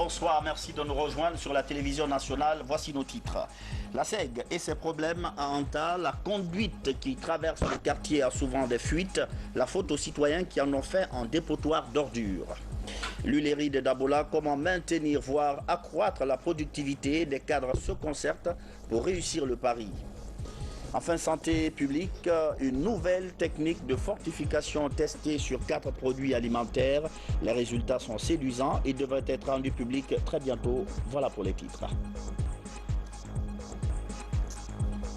bonsoir, merci de nous rejoindre sur la télévision nationale. Voici nos titres. La SEG et ses problèmes à Anta, la conduite qui traverse le quartier a souvent des fuites, la faute aux citoyens qui en ont fait un dépotoir d'ordures. L'huilerie de Dabola, comment maintenir, voire accroître la productivité, des cadres se concertent pour réussir le pari. Enfin, santé publique, une nouvelle technique de fortification testée sur 4 produits alimentaires. Les résultats sont séduisants et devraient être rendus publics très bientôt. Voilà pour les titres.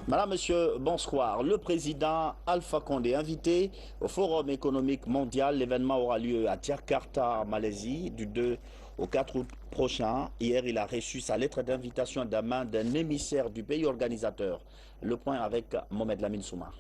Madame, Monsieur, bonsoir. Le président Alpha Condé, invité au Forum économique mondial. L'événement aura lieu à Jakarta, en Malaisie, du 2 au 4 août prochain. Hier, il a reçu sa lettre d'invitation de la main d'un émissaire du pays organisateur. Le point avec Mohamed Lamine Souma.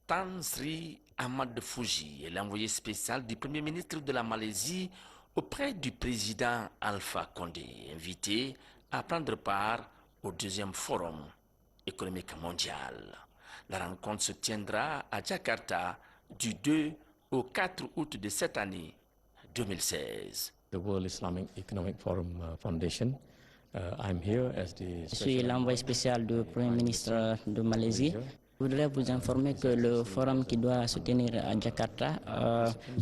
Tan Sri Ahmad Fuji est l'envoyé spécial du Premier ministre de la Malaisie auprès du président Alpha Condé, invité à prendre part au 2e Forum économique mondial. La rencontre se tiendra à Jakarta du 2 au 4 août de cette année 2016. The World Islamic Economic Forum Foundation. Je suis l'envoyé spécial du Premier ministre de Malaisie. Je voudrais vous informer que le forum qui doit se tenir à Jakarta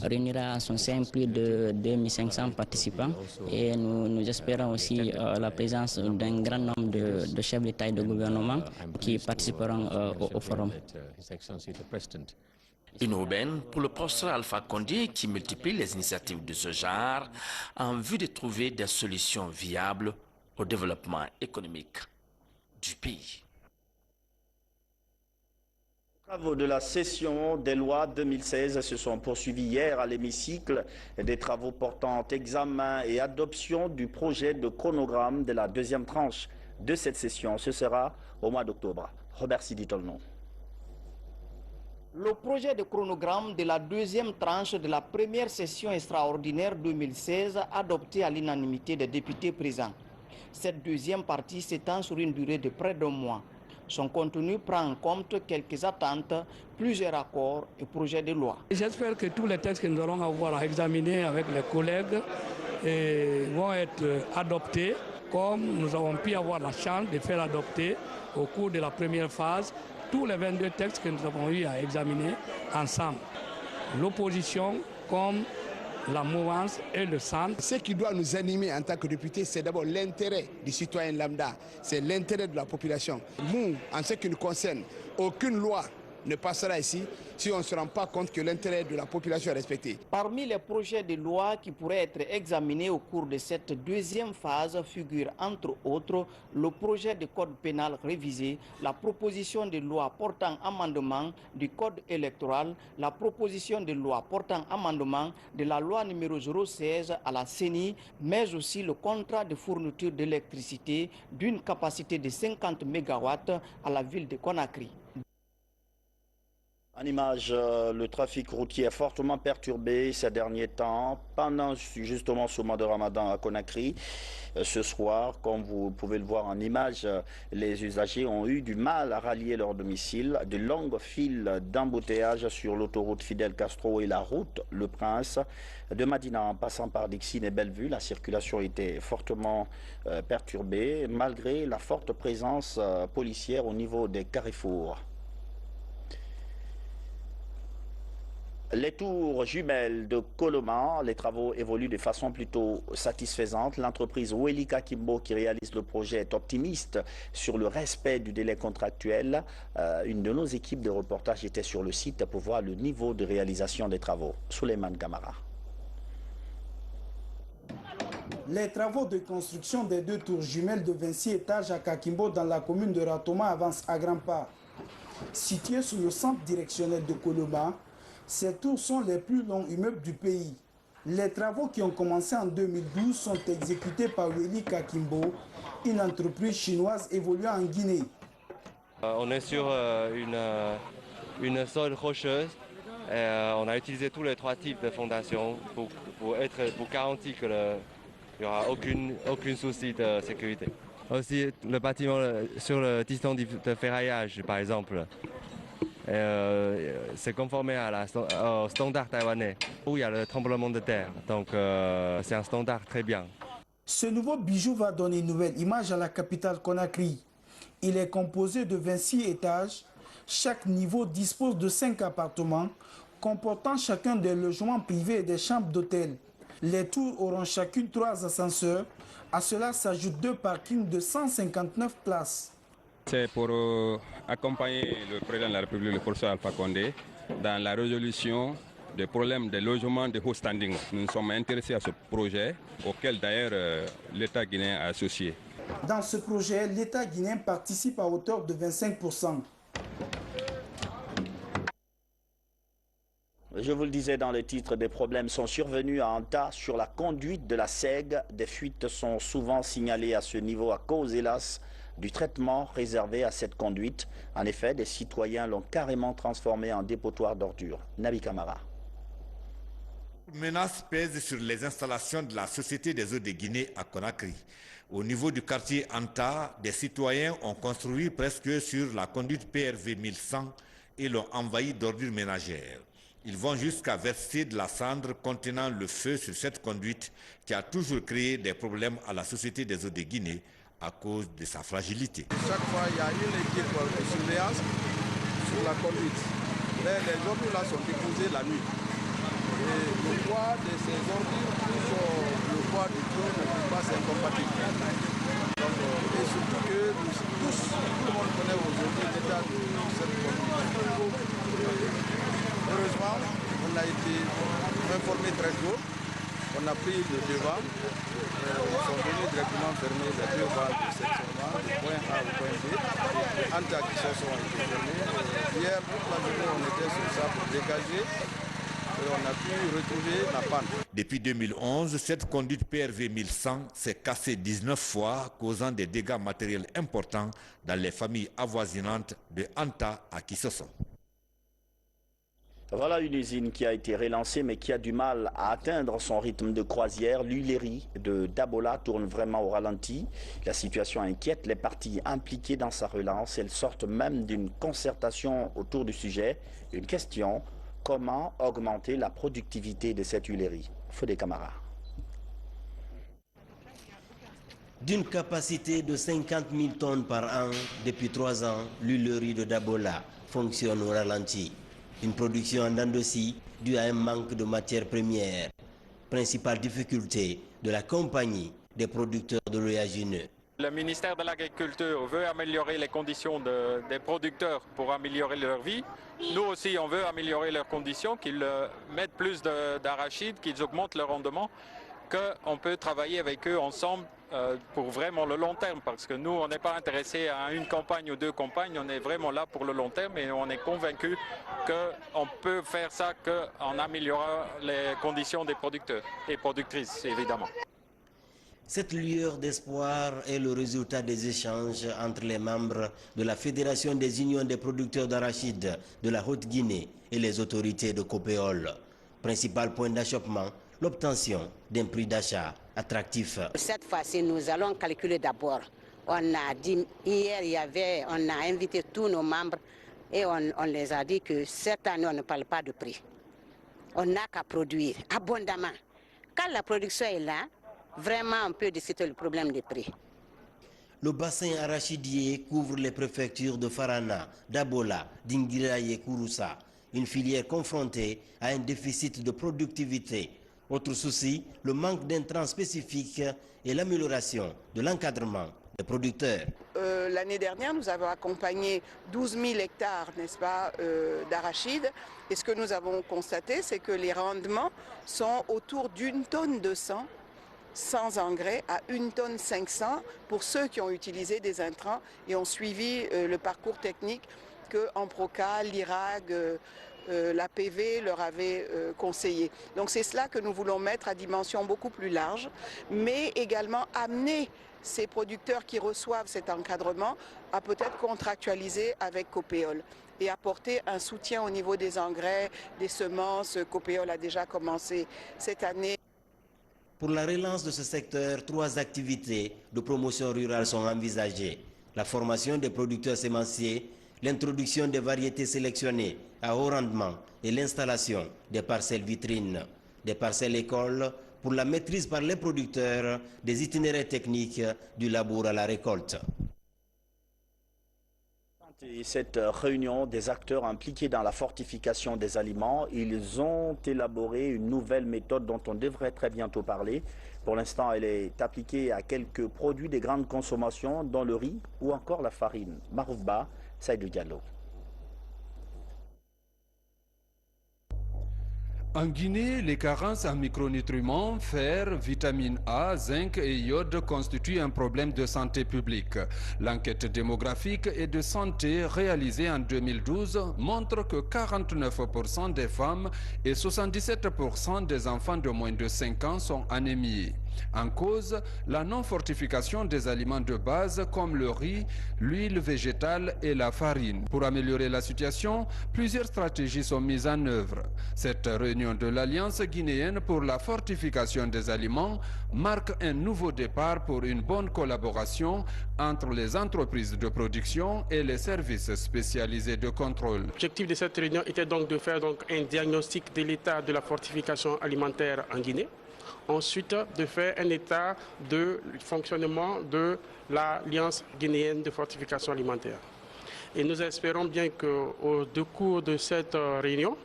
réunira en son sein plus de 2500 participants et nous espérons aussi la présence d'un grand nombre de chefs d'État et de gouvernement qui participeront au forum. Une aubaine pour le professeur Alpha Condé qui multiplie les initiatives de ce genre en vue de trouver des solutions viables au développement économique du pays. Les travaux de la session des lois 2016 se sont poursuivis hier à l'hémicycle. Des travaux portant examen et adoption du projet de chronogramme de la 2e tranche de cette session. Ce sera au mois d'octobre. Robert Sidi Tolnon. Le projet de chronogramme de la 2e tranche de la première session extraordinaire 2016 adopté à l'unanimité des députés présents. Cette 2e partie s'étend sur une durée de près d'un mois. Son contenu prend en compte quelques attentes, plusieurs accords et projets de loi. J'espère que tous les textes que nous allons avoir à examiner avec les collègues vont être adoptés comme nous avons pu avoir la chance de faire adopter au cours de la première phase tous les 22 textes que nous avons eu à examiner ensemble. L'opposition comme la mouvance et le centre. Ce qui doit nous animer en tant que députés, c'est d'abord l'intérêt du citoyen lambda, c'est l'intérêt de la population. Nous, en ce qui nous concerne, aucune loi ne passera ici si on ne se rend pas compte que l'intérêt de la population est respecté. Parmi les projets de loi qui pourraient être examinés au cours de cette 2e phase figure entre autres le projet de code pénal révisé, la proposition de loi portant amendement du code électoral, la proposition de loi portant amendement de la loi numéro 016 à la CENI, mais aussi le contrat de fourniture d'électricité d'une capacité de 50 MW à la ville de Conakry. En image, le trafic routier est fortement perturbé ces derniers temps, pendant justement ce mois de Ramadan à Conakry. Ce soir, comme vous pouvez le voir en image, les usagers ont eu du mal à rallier leur domicile. De longues files d'embouteillage sur l'autoroute Fidel Castro et la route Le Prince. De Madina en passant par Dixine et Bellevue, la circulation était fortement perturbée, malgré la forte présence policière au niveau des carrefours. Les tours jumelles de Coloma, les travaux évoluent de façon plutôt satisfaisante. L'entreprise Welika Kimbo qui réalise le projet est optimiste sur le respect du délai contractuel. Une de nos équipes de reportage était sur le site pour voir le niveau de réalisation des travaux. Souleymane Gamara. Les travaux de construction des 2 tours jumelles de 26 étages à Kakimbo dans la commune de Ratoma avancent à grands pas. Situés sur le centre directionnel de Coloma, ces tours sont les plus longs immeubles du pays. Les travaux qui ont commencé en 2012 sont exécutés par Welika Kimbo, une entreprise chinoise évoluant en Guinée. On est sur une sol rocheuse. On a utilisé tous les 3 types de fondations pour garantir qu'il n'y aura aucun souci de sécurité. Aussi le bâtiment sur le tisson de ferraillage par exemple. C'est conformé au standard taïwanais, où il y a le tremblement de terre. Donc c'est un standard très bien. Ce nouveau bijou va donner une nouvelle image à la capitale Conakry. Il est composé de 26 étages. Chaque niveau dispose de 5 appartements, comportant chacun des logements privés et des chambres d'hôtel. Les tours auront chacune 3 ascenseurs. À cela s'ajoutent 2 parkings de 159 places. C'est pour accompagner le président de la République, le professeur Alpha Condé, dans la résolution des problèmes des logements de haut standing. Nous sommes intéressés à ce projet, auquel d'ailleurs l'État guinéen a associé. Dans ce projet, l'État guinéen participe à hauteur de 25%. Je vous le disais dans le titre, des problèmes sont survenus à Anta sur la conduite de la SEG. Des fuites sont souvent signalées à ce niveau à cause, hélas, du traitement réservé à cette conduite. En effet, des citoyens l'ont carrément transformé en dépotoir d'ordures. Nabi Kamara. Une menace pèse sur les installations de la Société des eaux de Guinée à Conakry. Au niveau du quartier Anta, des citoyens ont construit presque sur la conduite PRV 1100 et l'ont envahi d'ordures ménagères. Ils vont jusqu'à verser de la cendre contenant le feu sur cette conduite qui a toujours créé des problèmes à la Société des eaux de Guinée à cause de sa fragilité. Chaque fois, il y a une équipe de surveillance sur la conduite. Mais les ordures là sont déposées la nuit. Et le poids de ces ordures, le poids du tout ne peut pas s'incompatible. Et surtout que tout le monde connaît aujourd'hui l'état de cette conduite. Heureusement, on a été informé très tôt. On a pris le devant. Ils sont venus directement fermer les 2 valves de sectionnement, du point A au point B. Les anti-accusation ont été fermés. Hier, toute la journée, on était sur ça pour dégager. Et on a pu retrouver la panne. Depuis 2011, cette conduite PRV 1100 s'est cassée 19 fois, causant des dégâts matériels importants dans les familles avoisinantes de Anta à Kisoso. Voilà une usine qui a été relancée mais qui a du mal à atteindre son rythme de croisière. L'huilerie de Dabola tourne vraiment au ralenti. La situation inquiète les parties impliquées dans sa relance. Elles sortent même d'une concertation autour du sujet. Une question, comment augmenter la productivité de cette huilerie? Fodé Camara. D'une capacité de 50 000 tonnes par an, depuis 3 ans, l'huilerie de Dabola fonctionne au ralenti. Une production en dents de scie due à un manque de matières premières. Principale difficulté de la compagnie des producteurs de l'oléagineux. Le ministère de l'Agriculture veut améliorer les conditions des producteurs pour améliorer leur vie. Nous aussi, on veut améliorer leurs conditions, qu'ils mettent plus d'arachides, qu'ils augmentent leur rendement, qu'on peut travailler avec eux ensemble pour vraiment le long terme, parce que nous, on n'est pas intéressé à une campagne ou 2 campagnes, on est vraiment là pour le long terme et on est convaincu qu'on peut faire ça qu'en améliorant les conditions des producteurs et productrices, évidemment. Cette lueur d'espoir est le résultat des échanges entre les membres de la Fédération des unions des producteurs d'arachides de la Haute-Guinée et les autorités de Copéol. Principal point d'achoppement, l'obtention d'un prix d'achat attractif. Cette fois-ci, nous allons calculer d'abord. On a dit, hier, on a invité tous nos membres et on les a dit que cette année, on ne parle pas de prix. On n'a qu'à produire abondamment. Quand la production est là, vraiment, on peut discuter le problème des prix. Le bassin arachidier couvre les préfectures de Farana, Dabola, Dinguiraye et Kouroussa. Une filière confrontée à un déficit de productivité. Autre souci, le manque d'intrants spécifiques et l'amélioration de l'encadrement des producteurs. L'année dernière, nous avons accompagné 12 000 hectares, n'est-ce pas, d'arachides. Et ce que nous avons constaté, c'est que les rendements sont autour d'1 tonne 200 sans engrais à 1 tonne 500 pour ceux qui ont utilisé des intrants et ont suivi le parcours technique que Amproca, l'IRAG, l'APV leur avait conseillé. Donc c'est cela que nous voulons mettre à dimension beaucoup plus large, mais également amener ces producteurs qui reçoivent cet encadrement à peut-être contractualiser avec Copéol et apporter un soutien au niveau des engrais, des semences. Copéol a déjà commencé cette année. Pour la relance de ce secteur, 3 activités de promotion rurale sont envisagées. La formation des producteurs sémenciers, l'introduction des variétés sélectionnées à haut rendement et l'installation des parcelles vitrines, des parcelles écoles pour la maîtrise par les producteurs des itinéraires techniques du labour à la récolte. Et cette réunion des acteurs impliqués dans la fortification des aliments, ils ont élaboré une nouvelle méthode dont on devrait très bientôt parler. Pour l'instant, elle est appliquée à quelques produits de grande consommation, dont le riz ou encore la farine. Maroufba, Saïdou Diallo. En Guinée, les carences en micronutriments, fer, vitamine A, zinc et iode constituent un problème de santé publique. L'enquête démographique et de santé réalisée en 2012 montre que 49% des femmes et 77% des enfants de moins de 5 ans sont anémiés. En cause, la non-fortification des aliments de base comme le riz, l'huile végétale et la farine. Pour améliorer la situation, plusieurs stratégies sont mises en œuvre. Cette réunion de l'Alliance guinéenne pour la fortification des aliments marque un nouveau départ pour une bonne collaboration entre les entreprises de production et les services spécialisés de contrôle. L'objectif de cette réunion était donc de faire un diagnostic de l'état de la fortification alimentaire en Guinée. Ensuite, de faire un état de fonctionnement de l'Alliance guinéenne de fortification alimentaire. Et nous espérons bien qu'au cours de cette réunion,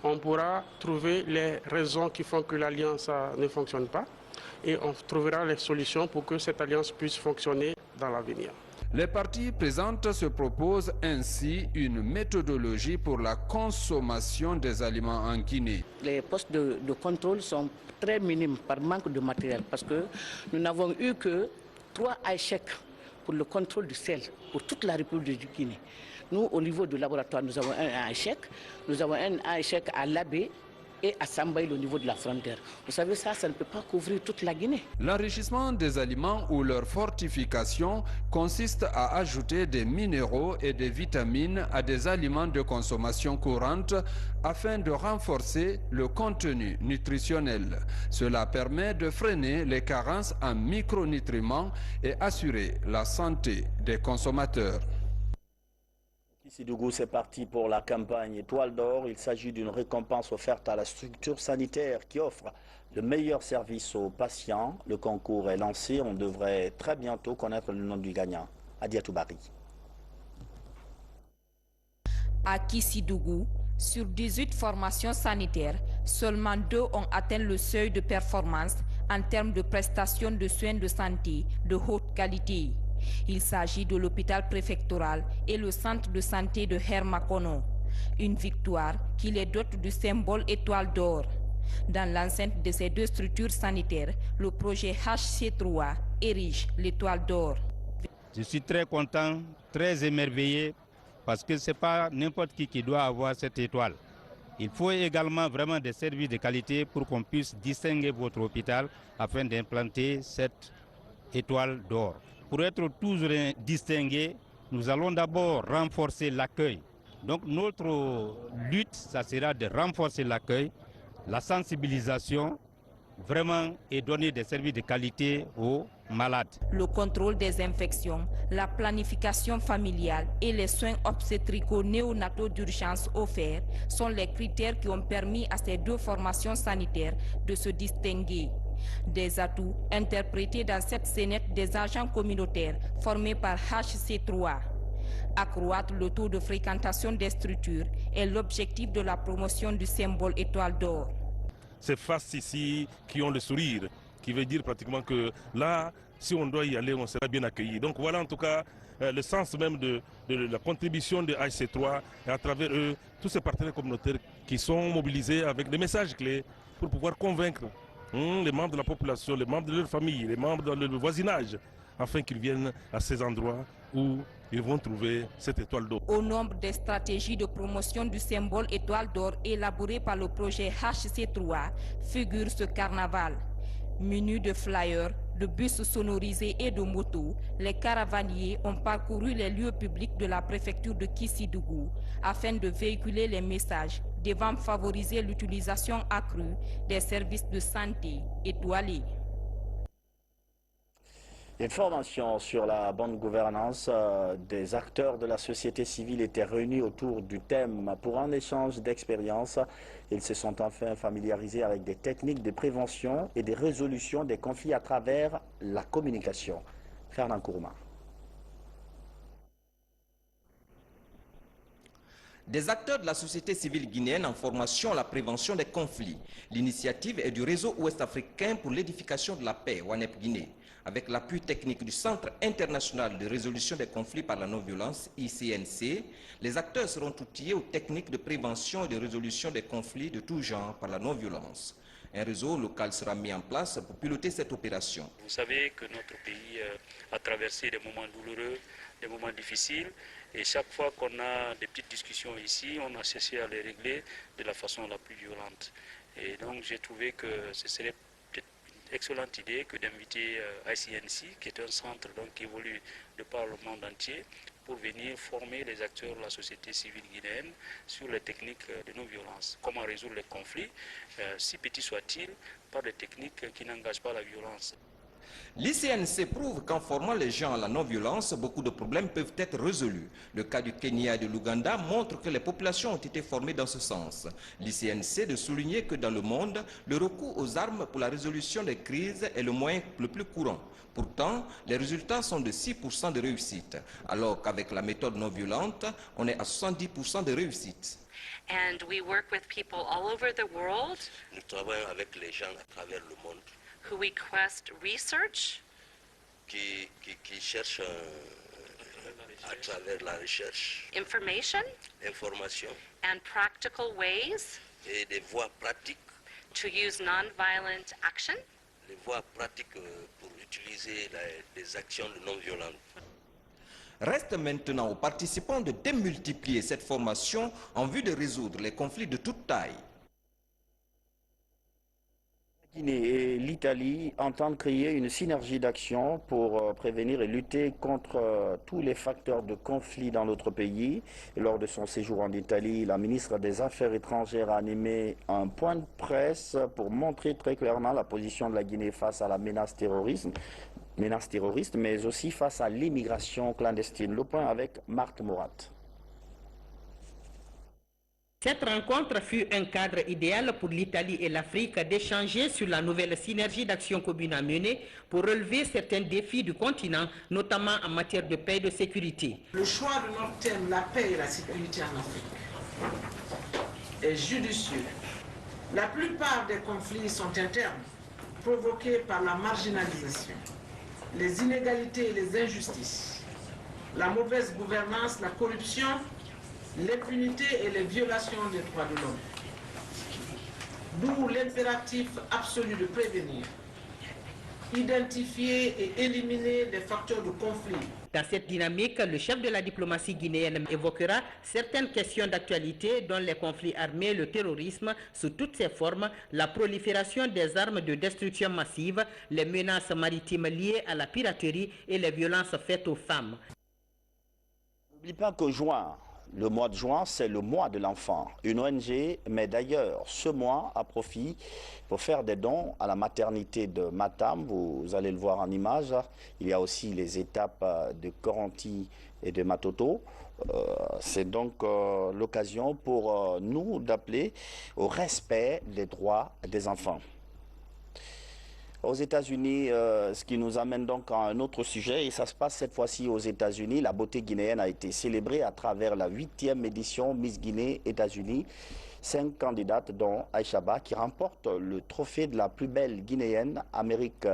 on pourra trouver les raisons qui font que l'Alliance ne fonctionne pas et on trouvera les solutions pour que cette Alliance puisse fonctionner dans l'avenir. Les parties présentes se proposent ainsi une méthodologie pour la consommation des aliments en Guinée. Les postes de contrôle sont très minimes par manque de matériel parce que nous n'avons eu que 3 échecs pour le contrôle du sel pour toute la République de Guinée. Nous, au niveau du laboratoire, nous avons un échec. Nous avons un échec à Labé et à Sambaïl au niveau de la frontière. Vous savez, ça ne peut pas couvrir toute la Guinée. L'enrichissement des aliments ou leur fortification consiste à ajouter des minéraux et des vitamines à des aliments de consommation courante afin de renforcer le contenu nutritionnel. Cela permet de freiner les carences en micronutriments et assurer la santé des consommateurs. Sidougou, c'est parti pour la campagne Étoile d'Or. Il s'agit d'une récompense offerte à la structure sanitaire qui offre le meilleur service aux patients. Le concours est lancé. On devrait très bientôt connaître le nom du gagnant. Adiatou Bari. À Kissidougou, sur 18 formations sanitaires, seulement 2 ont atteint le seuil de performance en termes de prestations de soins de santé de haute qualité. Il s'agit de l'hôpital préfectoral et le centre de santé de Hermakono. Une victoire qui les dote du symbole Étoile d'Or. Dans l'enceinte de ces 2 structures sanitaires, le projet HC3 érige l'Étoile d'Or. Je suis très content, très émerveillé, parce que ce n'est pas n'importe qui doit avoir cette étoile. Il faut également vraiment des services de qualité pour qu'on puisse distinguer votre hôpital afin d'implanter cette Étoile d'Or. Pour être toujours distingué, nous allons d'abord renforcer l'accueil. Donc notre lutte, ça sera de renforcer l'accueil, la sensibilisation, vraiment, et donner des services de qualité aux malades. Le contrôle des infections, la planification familiale et les soins obstétricaux néonataux d'urgence offerts sont les critères qui ont permis à ces 2 formations sanitaires de se distinguer. Des atouts interprétés dans cette scénette des agents communautaires formés par HC3. Accroître le taux de fréquentation des structures est l'objectif de la promotion du symbole Étoile d'Or. Ces faces ici qui ont le sourire, qui veut dire pratiquement que là, si on doit y aller, on sera bien accueilli. Donc voilà en tout cas le sens même de la contribution de HC3 et à travers eux, tous ces partenaires communautaires qui sont mobilisés avec des messages clés pour pouvoir convaincre les membres de la population, les membres de leur famille, les membres de leur voisinage, afin qu'ils viennent à ces endroits où ils vont trouver cette étoile d'or. Au nombre des stratégies de promotion du symbole Étoile d'Or élaborées par le projet HC3 figure ce carnaval. Munis de flyers, de bus sonorisés et de motos, les caravaniers ont parcouru les lieux publics de la préfecture de Kissidougou afin de véhiculer les messages devant favoriser l'utilisation accrue des services de santé étoilés. Information sur la bonne gouvernance. Des acteurs de la société civile étaient réunis autour du thème pour un échange d'expériences. Ils se sont enfin familiarisés avec des techniques de prévention et de résolution des conflits à travers la communication. Fernand Kourma. Des acteurs de la société civile guinéenne en formation à la prévention des conflits. L'initiative est du réseau ouest-africain pour l'édification de la paix, WANEP Guinée. Avec l'appui technique du Centre international de résolution des conflits par la non-violence, ICNC, les acteurs seront outillés aux techniques de prévention et de résolution des conflits de tout genre par la non-violence. Un réseau local sera mis en place pour piloter cette opération. Vous savez que notre pays a traversé des moments douloureux, des moments difficiles, et chaque fois qu'on a des petites discussions ici, on a cherché à les régler de la façon la plus violente. Et donc j'ai trouvé que ce serait excellente idée que d'inviter ICNC, qui est un centre qui évolue de par le monde entier, pour venir former les acteurs de la société civile guinéenne sur les techniques de non-violence. Comment résoudre les conflits, si petits soient-ils, par des techniques qui n'engagent pas la violence. L'ICNC prouve qu'en formant les gens à la non-violence, beaucoup de problèmes peuvent être résolus. Le cas du Kenya et de l'Ouganda montre que les populations ont été formées dans ce sens. L'ICNC de souligner que dans le monde, le recours aux armes pour la résolution des crises est le moyen le plus courant. Pourtant, les résultats sont de 6% de réussite, alors qu'avec la méthode non violente, on est à 70% de réussite. And we work with people all over the world. Nous travaillons avec les gens à travers le monde. Who request research. Qui cherchent à travers la recherche. Information. Information. And practical ways. Et des voies pratiques. To use non-violent action. Les voies pratiques pour utiliser des actions non violentes. Reste maintenant aux participants de démultiplier cette formation en vue de résoudre les conflits de toute taille. La Guinée et l'Italie entendent créer une synergie d'action pour prévenir et lutter contre tous les facteurs de conflit dans notre pays. Et lors de son séjour en Italie, la ministre des Affaires étrangères a animé un point de presse pour montrer très clairement la position de la Guinée face à la menace terroriste, mais aussi face à l'immigration clandestine. Le point avec Marthe Morat. Cette rencontre fut un cadre idéal pour l'Italie et l'Afrique d'échanger sur la nouvelle synergie d'action commune à mener pour relever certains défis du continent, notamment en matière de paix et de sécurité. Le choix de notre thème, la paix et la sécurité en Afrique, est judicieux. La plupart des conflits sont internes, provoqués par la marginalisation, les inégalités et les injustices, la mauvaise gouvernance, la corruption, l'impunité et les violations des droits de l'homme. D'où l'impératif absolu de prévenir, identifier et éliminer les facteurs de conflit. Dans cette dynamique, le chef de la diplomatie guinéenne évoquera certaines questions d'actualité dont les conflits armés, le terrorisme sous toutes ses formes, la prolifération des armes de destruction massive, les menaces maritimes liées à la piraterie et les violences faites aux femmes. N'oublie pas que le mois de juin, c'est le mois de l'enfant. Une ONG met d'ailleurs ce mois à profit pour faire des dons à la maternité de Matam. Vous allez le voir en image. Il y a aussi les étapes de Coranti et de Matoto. C'est donc l'occasion pour nous d'appeler au respect des droits des enfants. Aux États-Unis, ce qui nous amène donc à un autre sujet, et ça se passe cette fois-ci aux États-Unis. La beauté guinéenne a été célébrée à travers la 8e édition Miss Guinée États-Unis. 5 candidates dont Aïcha Ba qui remporte le trophée de la plus belle guinéenne Amérique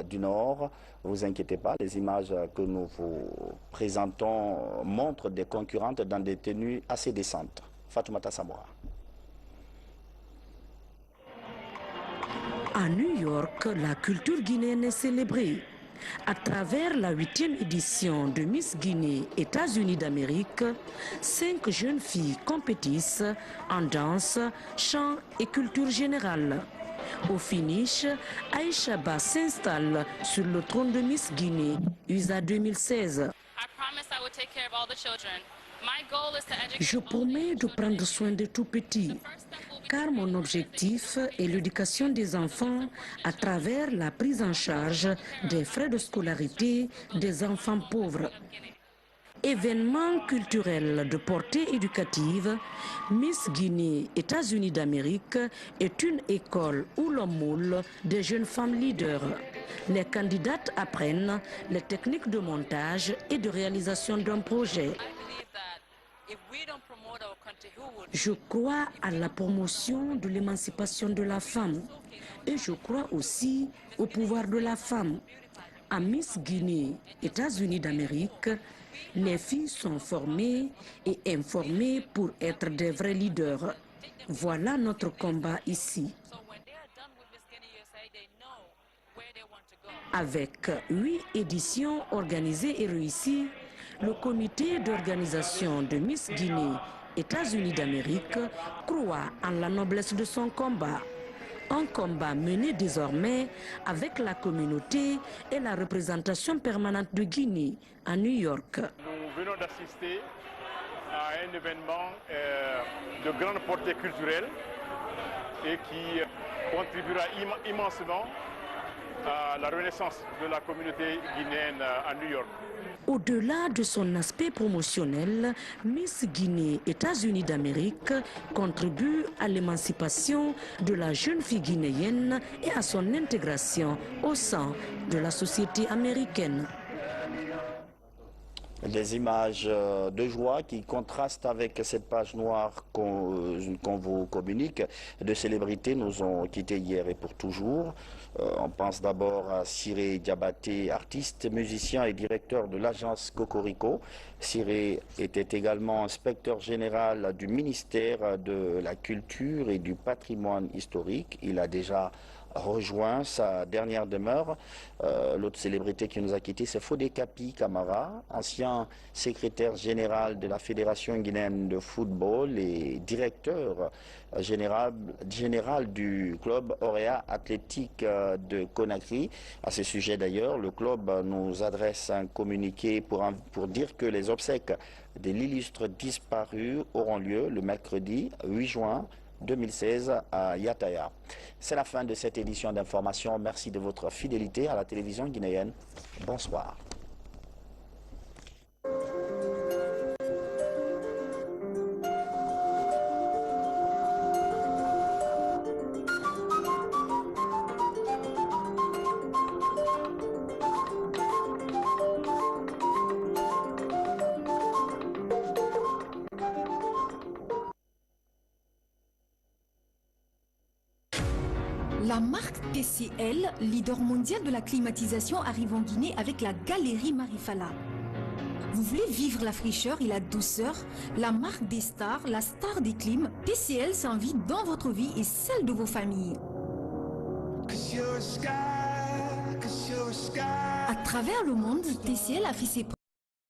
du Nord. Ne vous inquiétez pas, les images que nous vous présentons montrent des concurrentes dans des tenues assez décentes. Fatoumata Samoura. À New York, la culture guinéenne est célébrée. À travers la 8e édition de Miss Guinée États-Unis d'Amérique, 5 jeunes filles compétissent en danse, chant et culture générale. Au finish, Aïcha Ba s'installe sur le trône de Miss Guinée USA 2016. I promise I will take care of all the children. Je promets de prendre soin des tout-petits, car mon objectif est l'éducation des enfants à travers la prise en charge des frais de scolarité des enfants pauvres. Événement culturel de portée éducative, Miss Guinée, États-Unis d'Amérique est une école où l'on moule des jeunes femmes leaders. Les candidates apprennent les techniques de montage et de réalisation d'un projet. Je crois à la promotion de l'émancipation de la femme et je crois aussi au pouvoir de la femme. À Miss Guinée, États-Unis d'Amérique, les filles sont formées et informées pour être des vrais leaders. Voilà notre combat ici. Avec 8 éditions organisées et réussies, le comité d'organisation de Miss Guinée, États-Unis d'Amérique, croit en la noblesse de son combat. Un combat mené désormais avec la communauté et la représentation permanente de Guinée à New York. Nous venons d'assister à un événement de grande portée culturelle et qui contribuera immensément à la renaissance de la communauté guinéenne à New York. Au-delà de son aspect promotionnel, Miss Guinée, États-Unis d'Amérique contribue à l'émancipation de la jeune fille guinéenne et à son intégration au sein de la société américaine. Des images de joie qui contrastent avec cette page noire qu'on vous communique. De célébrités nous ont quittés hier et pour toujours. On pense d'abord à Siré Diabaté, artiste, musicien et directeur de l'agence Cocorico. Siré était également inspecteur général du ministère de la Culture et du Patrimoine historique. Il a déjà rejoint sa dernière demeure. L'autre célébrité qui nous a quittés, c'est Fodé Kapi Camara, ancien secrétaire général de la Fédération guinéenne de football et directeur général du club Auréa Athlétique de Conakry. À ce sujet d'ailleurs, le club nous adresse un communiqué pour dire que les obsèques de l'illustre disparu auront lieu le mercredi 8 juin 2016 à Yataya. C'est la fin de cette édition d'information. Merci de votre fidélité à la télévision guinéenne. Bonsoir. La marque TCL, leader mondial de la climatisation, arrive en Guinée avec la Galerie Marifala. Vous voulez vivre la fraîcheur et la douceur? La marque des stars, la star des clims, TCL s'invite dans votre vie et celle de vos familles. À travers le monde, TCL a fait ses preuves